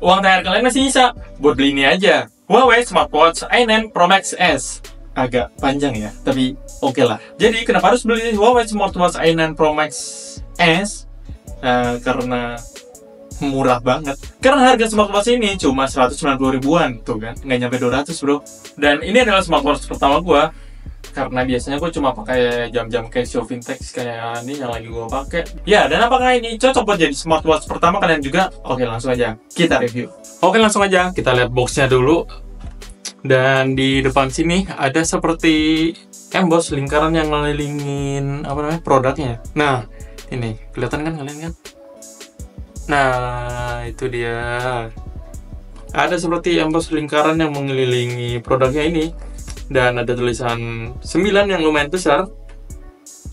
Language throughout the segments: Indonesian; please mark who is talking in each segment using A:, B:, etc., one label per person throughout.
A: uang THR kalian masih bisa buat beli ini aja. Huawei Smartwatch i9 Pro Max S. Agak panjang ya, tapi oke lah. Jadi kenapa harus beli Huawei Smartwatch i9 Pro Max S? Karena murah banget. Karena harga smartwatch ini cuma 190 ribuan, tuh kan, nggak nyampe 200 bro. Dan ini adalah smartwatch pertama gua, karena biasanya gue cuma pakai jam-jam Casio vintage kayak ini yang lagi gue pakai. Ya, dan apakah ini cocok buat jadi smartwatch pertama kalian juga? Oke, langsung aja kita review. Oke, langsung aja kita lihat boxnya dulu. Dan di depan sini ada seperti emboss lingkaran yang ngelilingin apa namanya produknya. Nah, ini kelihatan kan kalian kan? Nah, itu dia. Ada seperti emboss lingkaran yang mengelilingi produknya ini. Dan ada tulisan 9 yang lumayan besar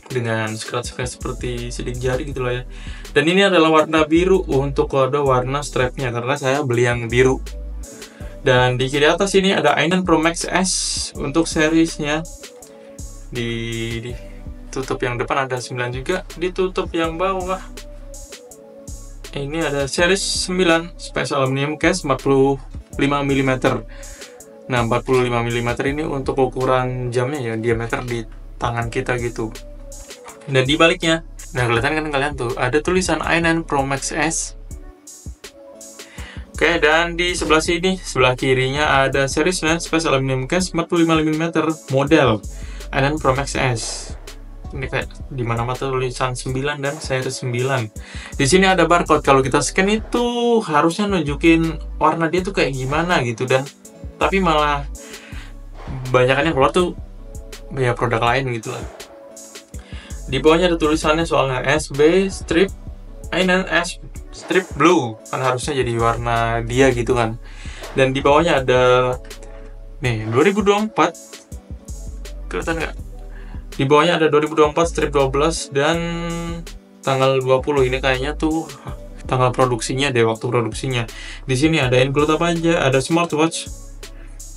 A: dengan scratch-scratch seperti sidik jari gitu loh ya. Dan ini adalah warna biru untuk kode warna strapnya, karena saya beli yang biru. Dan di kiri atas ini ada i9 Pro Max S untuk seriesnya. Ditutup yang depan ada 9 juga, ditutup yang bawah. Ini ada series 9 Space Aluminium Case 45 mm. Nah, 45 mm ini untuk ukuran jamnya ya, diameter di tangan kita gitu. Dan di baliknya, nah kelihatan kan kalian tuh, ada tulisan i9 Pro Max S. Oke, dan di sebelah sini, sebelah kirinya ada series 9 Space Aluminium Case 45 mm model i9 Pro Max S. Ini kayak di mana-mana tulisan 9 dan seri 9. Di sini ada barcode. Kalau kita scan itu harusnya nunjukin warna dia tuh kayak gimana gitu, dan tapi malah banyakan yang keluar tuh ya produk lain gitu lah. Di bawahnya ada tulisannya soalnya SB strip i9S strip blue, kan harusnya jadi warna dia gitu kan. Dan di bawahnya ada nih 2024, kelihatan nggak? Di bawahnya ada 2024 strip 12 dan tanggal 20. Ini kayaknya tuh tanggal produksinya deh, waktu produksinya. Di sini ada include apa aja, ada smartwatch,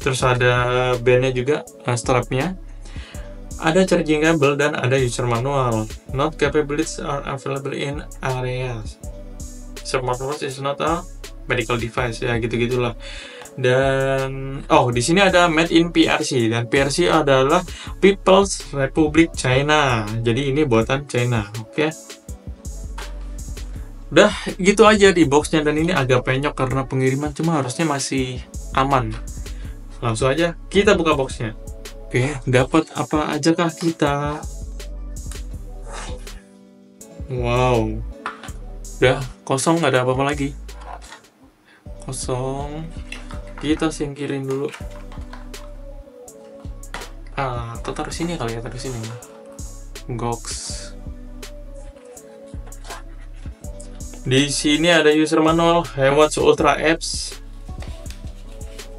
A: terus ada bandnya juga, strapnya, ada charging cable, dan ada user manual. Not capabilities are available in areas. Smartwatch is not a medical device, ya gitu-gitulah. Dan di sini ada made in PRC, dan PRC adalah People's Republic China. Jadi ini buatan China, oke? Udah gitu aja di boxnya, dan ini agak penyok karena pengiriman, cuma harusnya masih aman. Langsung aja kita buka boxnya. Oke, dapat apa aja kah kita? Wow, udah kosong, nggak ada apa-apa lagi. Kosong. Kita singkirin dulu. Atau taruh sini kali ya, taruh sini. Gox. Di sini ada user manual HiWatch Ultra Apps.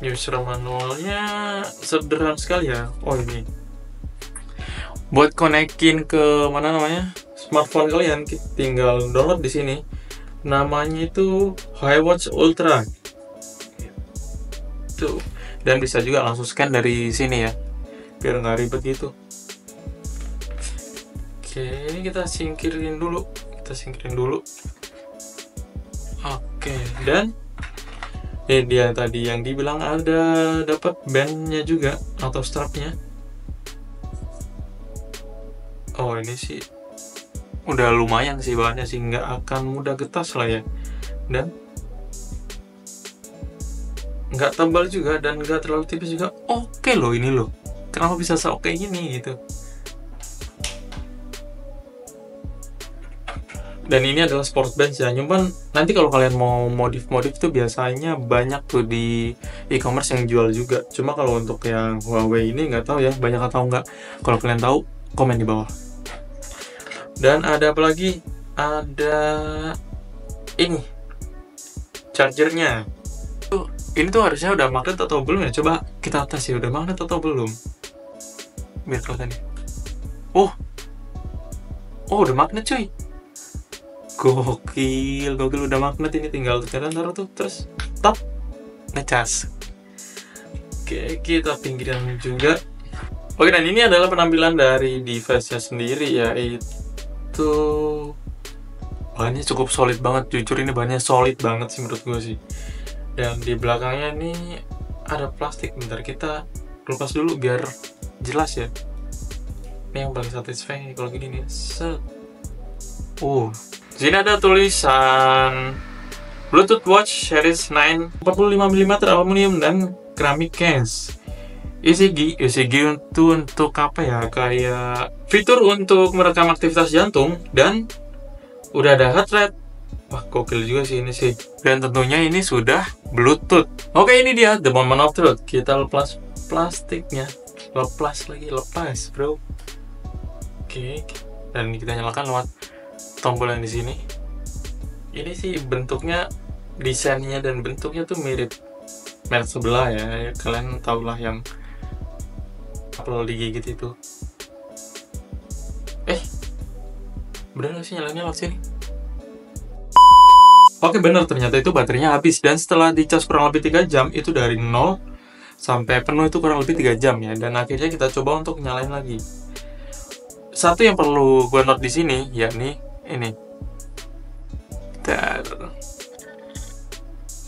A: User manualnya sederhana sekali ya. Oh, ini buat konekin ke mana namanya smartphone kalian, tinggal download di sini. Namanya itu HiWatch Ultra. Tuh. Dan bisa juga langsung scan dari sini ya, biar nggak ribet gitu. Oke, ini kita singkirin dulu. Oke, dan ini dia tadi yang dibilang ada dapat bandnya juga atau strapnya. Oh, ini sih udah lumayan sih bahannya sih, nggak akan mudah getas lah ya, dan nggak tebal juga dan nggak terlalu tipis juga. Oke loh, ini loh, kenapa bisa seoke gini gitu. Dan ini adalah sport band ya, cuman nanti kalau kalian mau modif tuh biasanya banyak tuh di e-commerce yang jual juga. Cuma kalau untuk yang Huawei ini nggak tahu ya banyak atau nggak. Kalau kalian tahu, komen di bawah. Dan ada apa lagi? Ada ini chargernya. Ini tuh harusnya udah magnet atau belum ya? Coba kita tes ya, udah magnet atau belum? Biar kelihatan nih. Oh, udah magnet cuy. Gokil udah magnet. Ini tinggal taruh tuh, terus tap, ngecas. Oke, kita pinggiran juga. Oke, dan ini adalah penampilan dari device-nya sendiri ya. Itu bahannya cukup solid banget, jujur ini bahannya solid banget sih menurut gue sih. Dan di belakangnya nih ada plastik. Bentar, kita lepas dulu biar jelas ya. Ini yang paling satisfying kalau gini nih. Set. Sini ada tulisan Bluetooth Watch Series 9 45mm aluminium dan keramik case. ECG itu untuk apa ya? Kayak fitur untuk merekam aktivitas jantung dan udah ada heart rate. Wah, gokil juga sih ini sih. Dan tentunya ini sudah Bluetooth. Oke, ini dia the moment of truth. Kita lepas plastiknya. Lepas, bro. Oke. Dan kita nyalakan lewat tombol yang di sini. Ini sih bentuknya, desainnya dan bentuknya tuh mirip merek sebelah ya. Kalian tau lah yang apel digigit itu. Bener gak sih nyalainnya lewat sini? Oke, bener, ternyata itu baterainya habis. Dan setelah dicas kurang lebih 3 jam, itu dari 0 sampai penuh itu kurang lebih 3 jam ya. Dan akhirnya kita coba untuk nyalain lagi. Satu yang perlu gue note di sini, yakni ini.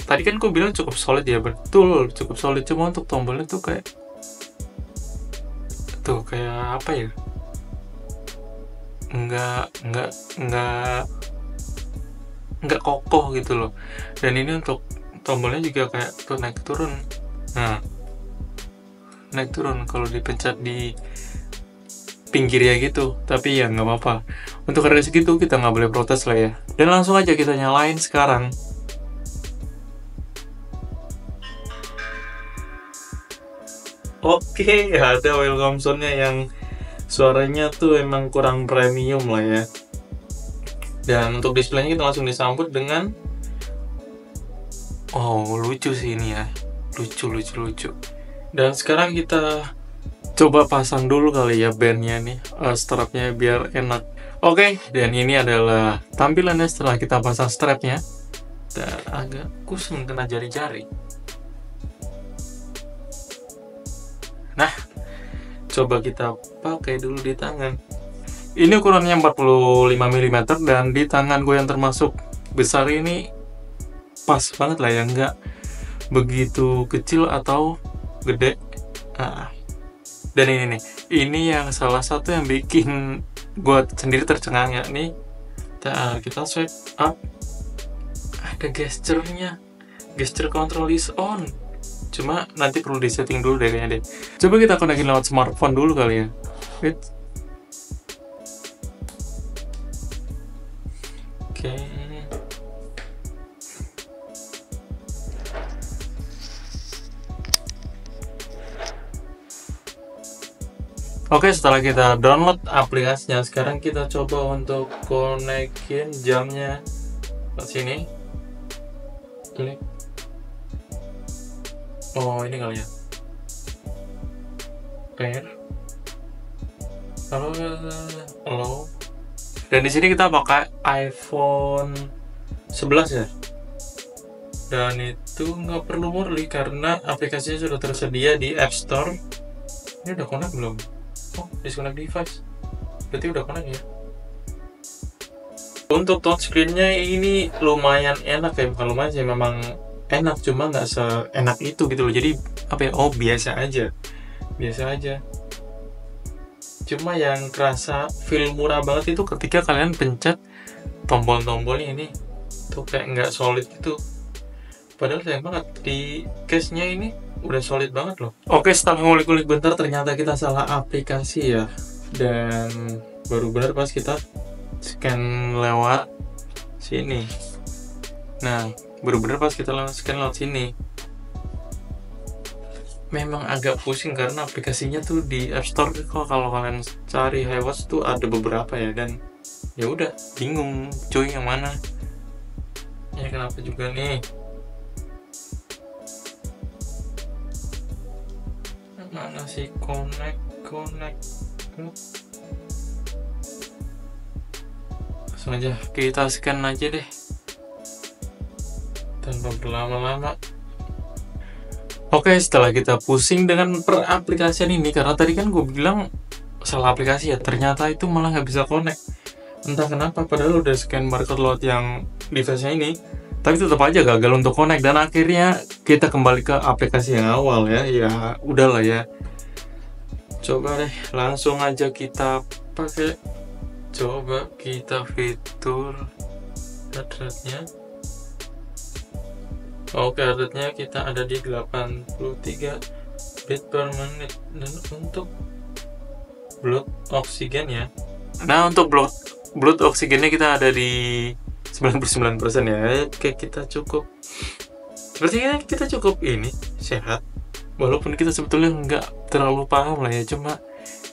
A: Tadi kan gue bilang cukup solid ya, betul, cukup solid. Cuma untuk tombolnya tuh kayak apa ya? Nggak kokoh gitu loh. Dan ini untuk tombolnya juga kayak tuh naik turun. Nah, naik turun kalau dipencet di pinggir ya gitu. Tapi ya nggak apa-apa. Untuk harga segitu kita nggak boleh protes lah ya. Dan langsung aja kita nyalain sekarang. Oke, ada welcome sound-nya yang suaranya tuh emang kurang premium lah ya. Dan untuk displaynya kita langsung disambut dengan lucu sih ini ya. Lucu. Dan sekarang kita coba pasang dulu kali ya bandnya nih, strapnya biar enak. Oke, dan ini adalah tampilannya setelah kita pasang strapnya. Dan agak kusam kena jari-jari. Nah, coba kita pakai dulu di tangan. Ini ukurannya 45 mm dan di tangan gue yang termasuk besar ini pas banget lah ya, nggak begitu kecil atau gede. Dan ini nih, ini yang salah satu yang bikin gue sendiri tercengang ya nih. Kita swipe up, ada gesture-nya, gesture control is on. Cuma nanti perlu disetting dulu deh kayaknya deh. Coba kita konekin lewat smartphone dulu kali ya. Oke. Oke, setelah kita download aplikasinya, sekarang kita coba untuk konekin jamnya ke sini. Klik. Ini kali ya. Pair. Halo. Dan di sini kita pakai iPhone 11 ya. Dan itu nggak perlu murli karena aplikasinya sudah tersedia di App Store. Ini udah connect belum? Disconnect device. Berarti udah connect ya. Untuk touchscreen-nya ini lumayan enak ya, bukan lumayan sih, memang enak, cuma nggak seenak itu gitu loh. Jadi apa ya? Biasa aja. Cuma yang kerasa feel murah banget itu ketika kalian pencet tombol-tombolnya ini tuh kayak nggak solid gitu. Padahal sayang banget di case-nya ini udah solid banget loh. Oke, setelah ngulik-ngulik bentar ternyata kita salah aplikasi ya. Dan baru benar pas kita scan lewat sini. Nah, baru benar pas kita scan lewat sini. Memang agak pusing karena aplikasinya tuh di App Store. Kalau kalian cari HiWatch tuh ada beberapa ya, dan ya udah bingung cuy yang mana. Ya kenapa juga nih? Mana sih connect? Langsung aja kita scan aja deh tanpa berlama-lama. Oke, setelah kita pusing dengan peraplikasian ini, karena tadi kan gue bilang salah aplikasi ya, ternyata itu malah nggak bisa connect. Entah kenapa, padahal udah scan barcode load yang device-nya ini, tapi tetap aja gagal untuk connect, dan akhirnya kita kembali ke aplikasi yang awal ya. Ya udahlah ya, coba deh langsung aja kita pakai. Coba kita fitur heart rate-nya. Oke, heart rate-nya kita ada di 83 beat per menit. Dan untuk blood oksigen ya, nah untuk blood oksigennya kita ada di 99% ya. Oke, kita cukup, berarti kita cukup ini sehat, walaupun kita sebetulnya nggak terlalu paham lah ya, cuma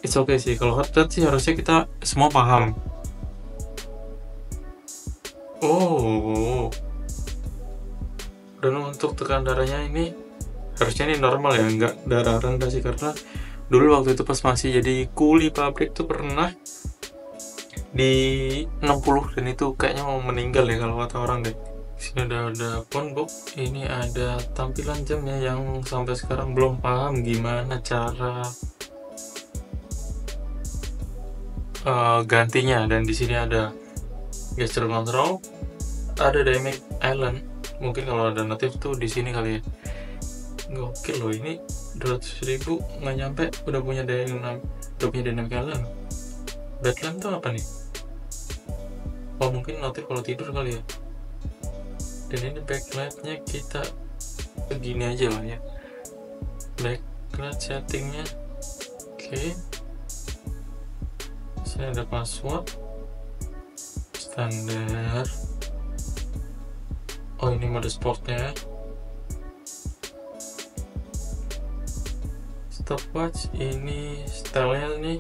A: it's okay sih. Kalau heart rate sih harusnya kita semua paham. Oh, dan untuk tekanan darahnya ini harusnya ini normal ya, nggak darah rendah sih, karena dulu waktu itu pas masih jadi kuli pabrik tuh pernah di 60, dan itu kayaknya mau meninggal ya kalau kata orang deh. Sini ada phonebook, ini ada tampilan jamnya yang sampai sekarang belum paham gimana cara gantinya. Dan di sini ada gesture control, ada dynamic island. Mungkin kalau ada native tuh di sini kali ya. Gokil loh, ini 200.000 nggak nyampe udah punya dynamic island. Backlight tuh apa nih? Oh, mungkin native kalau tidur kali ya. Dan ini backlightnya kita begini aja lah ya. Backlight settingnya, oke. Saya ada password standar. Oh, ini mode sportnya. Stopwatch, ini stylenya nih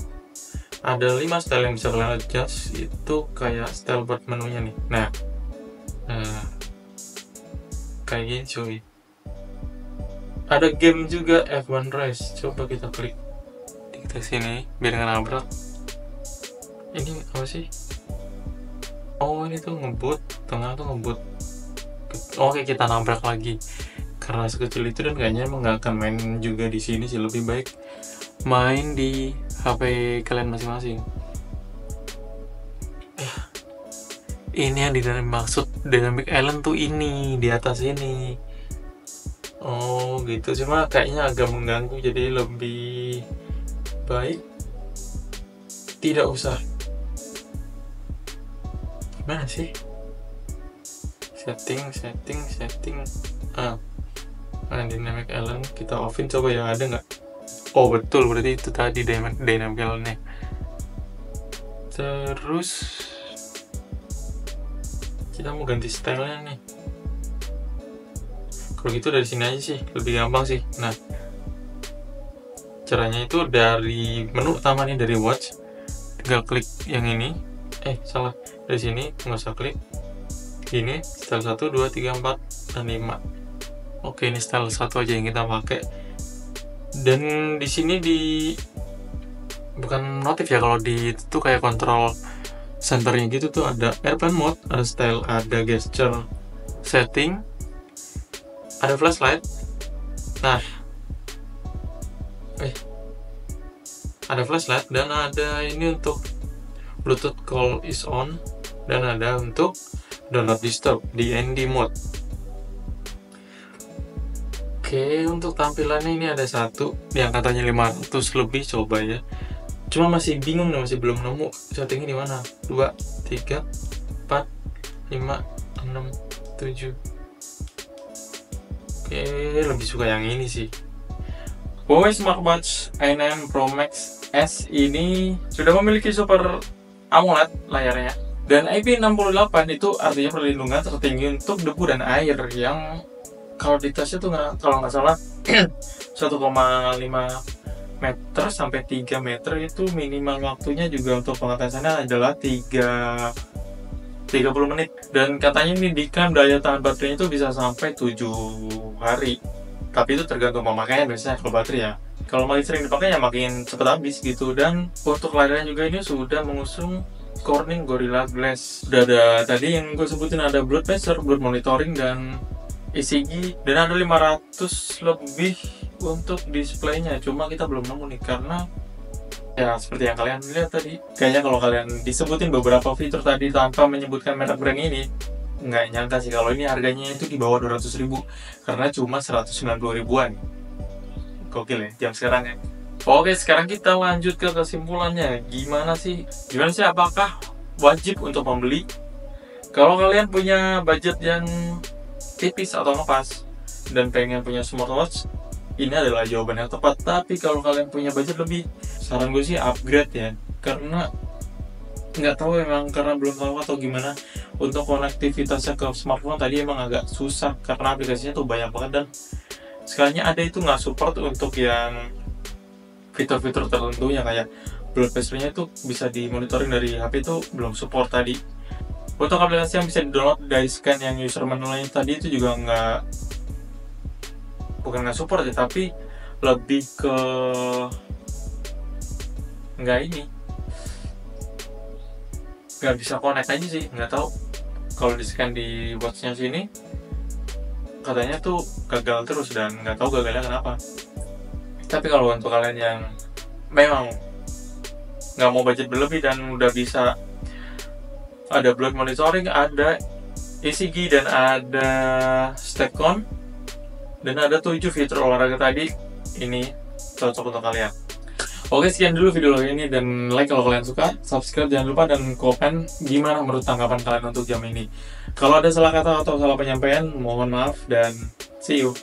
A: ada 5 style yang bisa kalian adjust. Itu kayak style buat menunya nih. Nah, kayak gini cuy. Ada game juga, F1 Race. Coba kita klik kita sini biar nggak nabrak. Ini apa sih? Oh, ini tuh ngebut, tengah tuh ngebut. Oke, kita nabrak lagi. Karena sekecil itu, dan kayaknya emang nggak akan main juga di sini sih. Lebih baik main di HP kalian masing-masing. Ini yang dimaksud dynamic island tuh ini di atas ini. Oh gitu, cuma kayaknya agak mengganggu, jadi lebih baik tidak usah. Gimana sih? Setting. Dynamic island kita offin, coba ya, ada nggak? Oh betul, berarti itu tadi dynamic island-nya. Terus kita mau ganti stylenya nih. Kalau gitu dari sini aja sih, lebih gampang sih. Nah, caranya itu dari menu utama nih, dari watch, tinggal klik yang ini. Salah, dari sini nggak usah klik. Ini style 1, 2, 3, 4, dan 5. Oke, ini style 1 aja yang kita pakai. Dan di sini bukan notif ya, kalau di itu kayak kontrol centernya gitu tuh, ada airplane mode, ada style, ada gesture setting, ada flashlight. Nah, ada flashlight, dan ada ini untuk Bluetooth call is on, dan ada untuk do not disturb di ND mode. Oke, untuk tampilannya ini ada satu yang katanya 500 lebih, coba ya. Cuma masih bingung nih, masih belum nemu settingnya di mana. 2, 3, 4, 5, 6, 7. Oke, lebih suka yang ini sih. Huawei Smartwatch i9 Pro Max S ini sudah memiliki Super AMOLED layarnya, dan IP68 itu artinya perlindungan tertinggi untuk debu dan air, yang kalau di tasnya tuh kalau nggak salah 1,5 meter sampai 3 meter itu minimal waktunya. Juga untuk pengetesannya adalah 30 menit, dan katanya ini diklaim daya tahan baterainya itu bisa sampai 7 hari, tapi itu tergantung pemakaian biasanya. Kalau baterai ya, kalau makin sering dipakai ya makin cepat habis gitu. Dan untuk layarnya juga ini sudah mengusung Corning Gorilla Glass. Udah ada tadi yang gue sebutin, ada blood pressure, blood monitoring, dan ECG, dan ada 500 lebih untuk displaynya. Cuma kita belum nemu nih, karena ya seperti yang kalian lihat tadi, kayaknya kalau kalian disebutin beberapa fitur tadi tanpa menyebutkan merek brand ini, nggak nyangka sih kalau ini harganya itu di bawah 200.000, karena cuma 190 ribuan. Gokil ya jam sekarang ya. Oke, sekarang kita lanjut ke kesimpulannya. Gimana sih apakah wajib untuk membeli? Kalau kalian punya budget yang tipis atau ngepas dan pengen punya smartwatch, ini adalah jawaban yang tepat. Tapi kalau kalian punya budget lebih, saran gue sih upgrade ya, karena nggak tahu emang karena belum tahu atau gimana, untuk konektivitasnya ke smartphone tadi emang agak susah karena aplikasinya tuh banyak banget, dan sekalinya ada itu nggak support untuk yang fitur-fitur tertentu yang kayak blood pressure-nya itu bisa dimonitoring dari HP itu belum support tadi. Untuk aplikasi yang bisa di-download dari scan yang user manualnya tadi itu juga bukan nggak support ya, tapi lebih ke nggak bisa connect aja sih. Nggak tahu, kalau di scan di watchnya sini katanya tuh gagal terus, dan nggak tahu gagalnya kenapa. Tapi kalau untuk kalian yang memang nggak mau budget berlebih dan udah bisa ada blood monitoring, ada ECG, dan ada step count, dan ada 7 fitur olahraga tadi, ini cocok untuk kalian. Oke, sekian dulu video ini, dan like kalau kalian suka, subscribe jangan lupa, dan komen gimana menurut tanggapan kalian untuk jam ini. Kalau ada salah kata atau salah penyampaian, mohon maaf, dan see you.